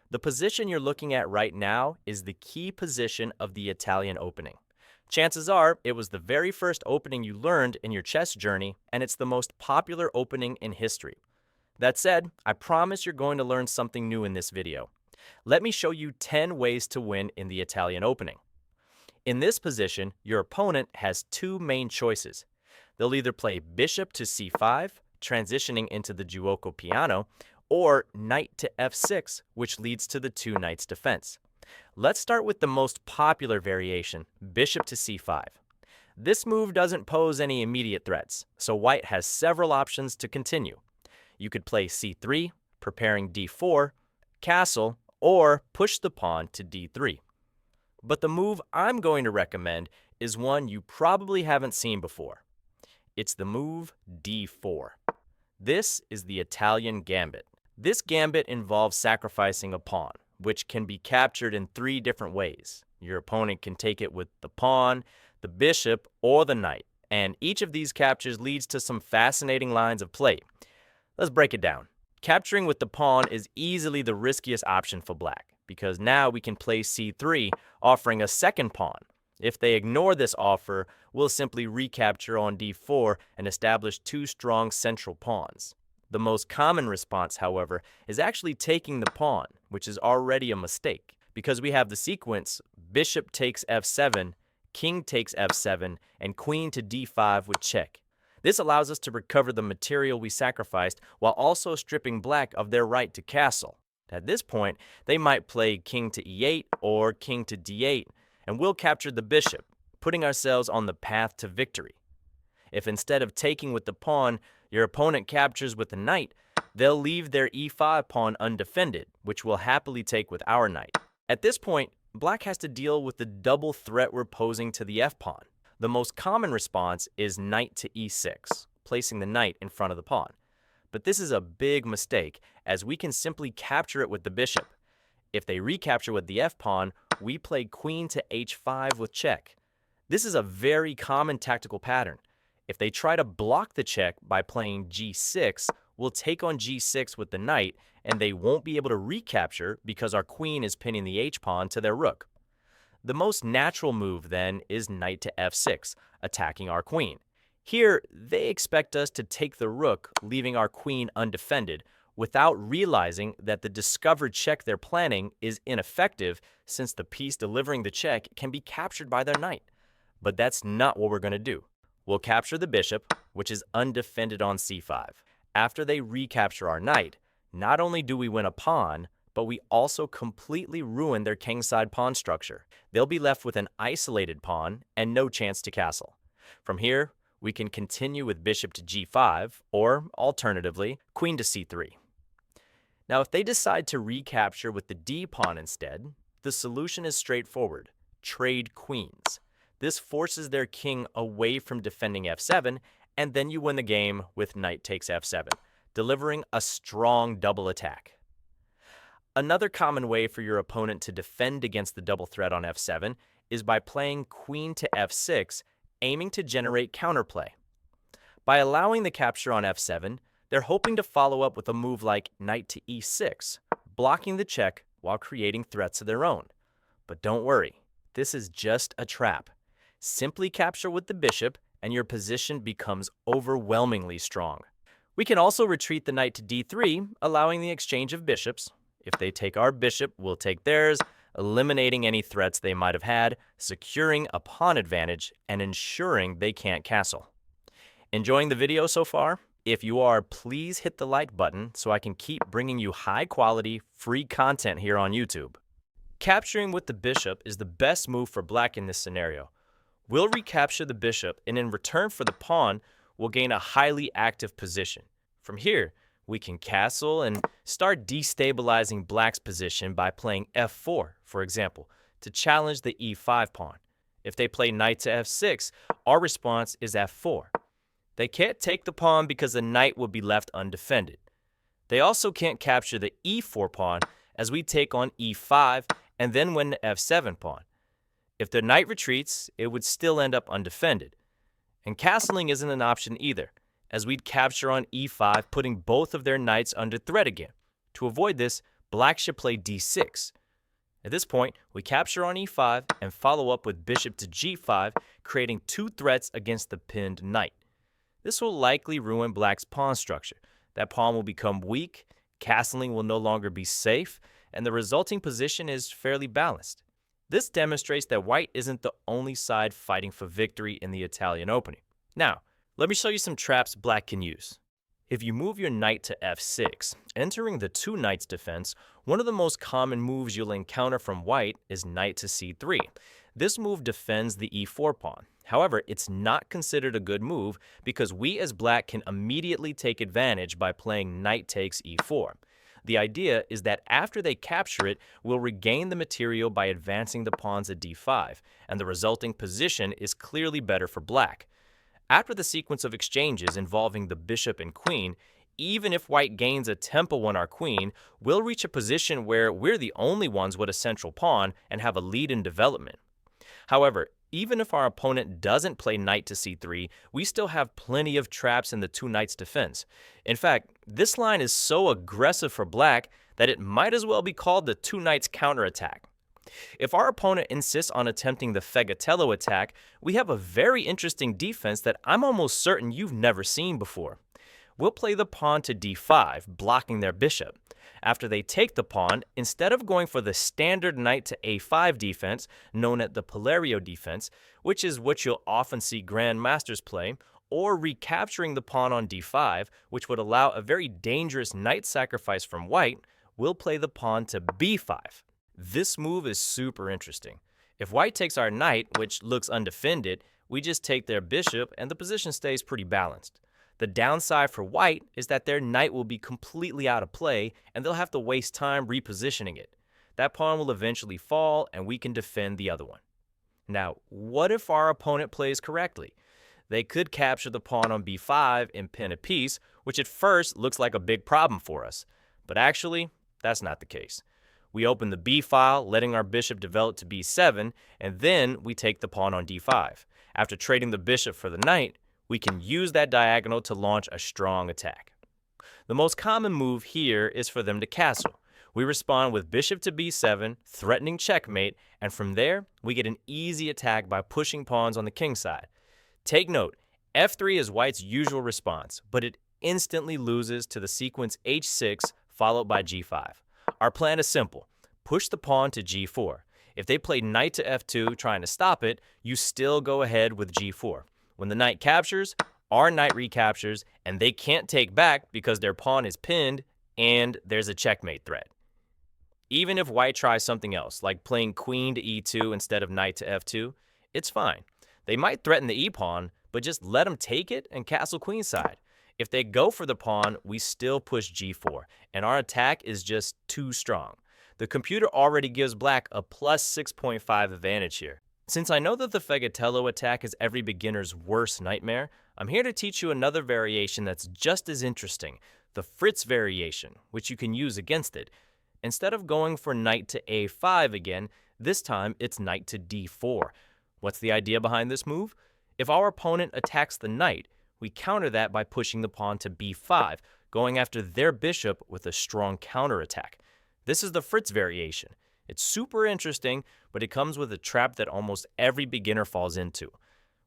The position you're looking at right now is the key position of the Italian opening. Chances are it was the very first opening you learned in your chess journey, and it's the most popular opening in history. That said, I promise you're going to learn something new in this video. Let me show you 10 ways to win in the Italian opening. In this position, your opponent has two main choices. They'll either play bishop to c5, transitioning into the giuoco piano, or knight to f6, which leads to the two knights defense. Let's start with the most popular variation, bishop to c5. This move doesn't pose any immediate threats, so white has several options to continue. You could play c3, preparing d4, castle, or push the pawn to d3. But the move I'm going to recommend is one you probably haven't seen before. It's the move d4. This is the Italian gambit. This gambit involves sacrificing a pawn, which can be captured in three different ways. Your opponent can take it with the pawn, the bishop, or the knight, and each of these captures leads to some fascinating lines of play. Let's break it down. Capturing with the pawn is easily the riskiest option for black, because now we can play c3, offering a second pawn. If they ignore this offer, we'll simply recapture on d4 and establish two strong central pawns. The most common response, however, is actually taking the pawn, which is already a mistake, because we have the sequence bishop takes f7, king takes f7, and queen to d5 with check. This allows us to recover the material we sacrificed while also stripping black of their right to castle. At this point, they might play king to e8 or king to d8, and we'll capture the bishop, putting ourselves on the path to victory. If instead of taking with the pawn, your opponent captures with the knight, they'll leave their e5 pawn undefended, which we'll happily take with our knight. At this point, black has to deal with the double threat we're posing to the f-pawn. The most common response is knight to e6, placing the knight in front of the pawn. But this is a big mistake, as we can simply capture it with the bishop. If they recapture with the f-pawn, we play queen to h5 with check. This is a very common tactical pattern. If they try to block the check by playing g6, we'll take on g6 with the knight, and they won't be able to recapture because our queen is pinning the h-pawn to their rook. The most natural move, then, is knight to f6, attacking our queen. Here, they expect us to take the rook, leaving our queen undefended, without realizing that the discovered check they're planning is ineffective since the piece delivering the check can be captured by their knight. But that's not what we're going to do. We'll capture the bishop, which is undefended on c5. After they recapture our knight, not only do we win a pawn, but we also completely ruin their kingside pawn structure. They'll be left with an isolated pawn and no chance to castle. From here, we can continue with bishop to g5, or alternatively, queen to c3. Now, if they decide to recapture with the d-pawn instead, the solution is straightforward: trade queens. This forces their king away from defending f7, and then you win the game with knight takes f7, delivering a strong double attack. Another common way for your opponent to defend against the double threat on f7 is by playing queen to f6, aiming to generate counterplay. By allowing the capture on f7, they're hoping to follow up with a move like knight to e6, blocking the check while creating threats of their own. But don't worry, this is just a trap. Simply capture with the bishop, and your position becomes overwhelmingly strong. We can also retreat the knight to d3, allowing the exchange of bishops. If they take our bishop, we'll take theirs, eliminating any threats they might have had, securing a pawn advantage, and ensuring they can't castle. Enjoying the video so far? If you are, please hit the like button so I can keep bringing you high-quality, free content here on YouTube. Capturing with the bishop is the best move for black in this scenario. We'll recapture the bishop, and in return for the pawn, we'll gain a highly active position. From here, we can castle and start destabilizing black's position by playing f4, for example, to challenge the e5 pawn. If they play knight to f6, our response is f4. They can't take the pawn because the knight will be left undefended. They also can't capture the e4 pawn, as we take on e5 and then win the f7 pawn. If the knight retreats, it would still end up undefended. And castling isn't an option either, as we'd capture on e5, putting both of their knights under threat again. To avoid this, black should play d6. At this point, we capture on e5 and follow up with bishop to g5, creating two threats against the pinned knight. This will likely ruin black's pawn structure. That pawn will become weak, castling will no longer be safe, and the resulting position is fairly balanced. This demonstrates that white isn't the only side fighting for victory in the Italian Opening. Now, let me show you some traps black can use. If you move your knight to f6, entering the two knights defense, one of the most common moves you'll encounter from white is knight to c3. This move defends the e4 pawn. However, it's not considered a good move because we as black can immediately take advantage by playing knight takes e4. The idea is that after they capture it, we'll regain the material by advancing the pawns at d5, and the resulting position is clearly better for black. After the sequence of exchanges involving the bishop and queen, even if white gains a tempo on our queen, we'll reach a position where we're the only ones with a central pawn and have a lead in development. However, even if our opponent doesn't play knight to c3, we still have plenty of traps in the two knights defense. In fact, this line is so aggressive for black that it might as well be called the two knights counterattack. If our opponent insists on attempting the Fegatello attack, we have a very interesting defense that I'm almost certain you've never seen before. We'll play the pawn to d5, blocking their bishop. After they take the pawn, instead of going for the standard knight to a5 defense, known as the Palerio defense, which is what you'll often see grandmasters play, or recapturing the pawn on d5, which would allow a very dangerous knight sacrifice from white, we'll play the pawn to b5. This move is super interesting. If white takes our knight, which looks undefended, we just take their bishop and the position stays pretty balanced. The downside for white is that their knight will be completely out of play and they'll have to waste time repositioning it. That pawn will eventually fall and we can defend the other one. Now, what if our opponent plays correctly? They could capture the pawn on b5 and pin a piece, which at first looks like a big problem for us. But actually, that's not the case. We open the b file, letting our bishop develop to b7, and then we take the pawn on d5. After trading the bishop for the knight, we can use that diagonal to launch a strong attack. The most common move here is for them to castle. We respond with bishop to b7, threatening checkmate, and from there, we get an easy attack by pushing pawns on the king side. Take note, f3 is white's usual response, but it instantly loses to the sequence h6 followed by g5. Our plan is simple. Push the pawn to g4. If they play knight to f2 trying to stop it, you still go ahead with g4. When the knight captures, our knight recaptures, and they can't take back because their pawn is pinned and there's a checkmate threat. Even if white tries something else, like playing queen to e2 instead of knight to f2, it's fine. They might threaten the e-pawn, but just let them take it and castle queenside. If they go for the pawn, we still push g4, and our attack is just too strong. The computer already gives black a plus 6.5 advantage here. Since I know that the Fegatello attack is every beginner's worst nightmare, I'm here to teach you another variation that's just as interesting, the Fritz variation, which you can use against it. Instead of going for knight to a5 again, this time it's knight to d4. What's the idea behind this move? If our opponent attacks the knight, we counter that by pushing the pawn to b5, going after their bishop with a strong counterattack. This is the Fritz variation. It's super interesting, but it comes with a trap that almost every beginner falls into.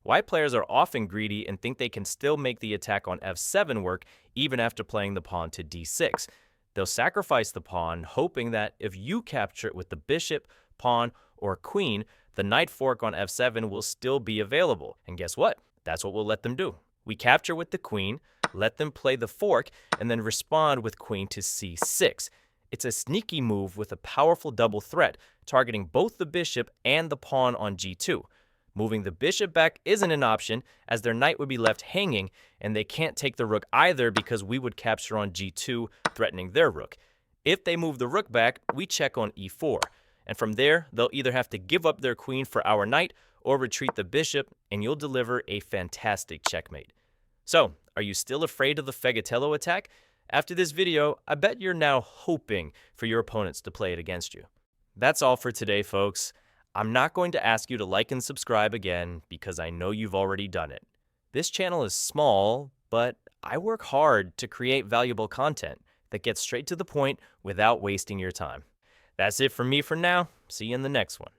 White players are often greedy and think they can still make the attack on f7 work even after playing the pawn to d6. They'll sacrifice the pawn, hoping that if you capture it with the bishop, pawn, or queen, the knight fork on f7 will still be available. And guess what? That's what we'll let them do. We capture with the queen, let them play the fork, and then respond with queen to c6. It's a sneaky move with a powerful double threat, targeting both the bishop and the pawn on g2. Moving the bishop back isn't an option, as their knight would be left hanging, and they can't take the rook either because we would capture on g2, threatening their rook. If they move the rook back, we check on e4, and from there, they'll either have to give up their queen for our knight or retreat the bishop, and you'll deliver a fantastic checkmate. So, are you still afraid of the Fegatello attack? After this video, I bet you're now hoping for your opponents to play it against you. That's all for today, folks. I'm not going to ask you to like and subscribe again because I know you've already done it. This channel is small, but I work hard to create valuable content. that gets straight to the point without wasting your time. That's it from me for now. See you in the next one.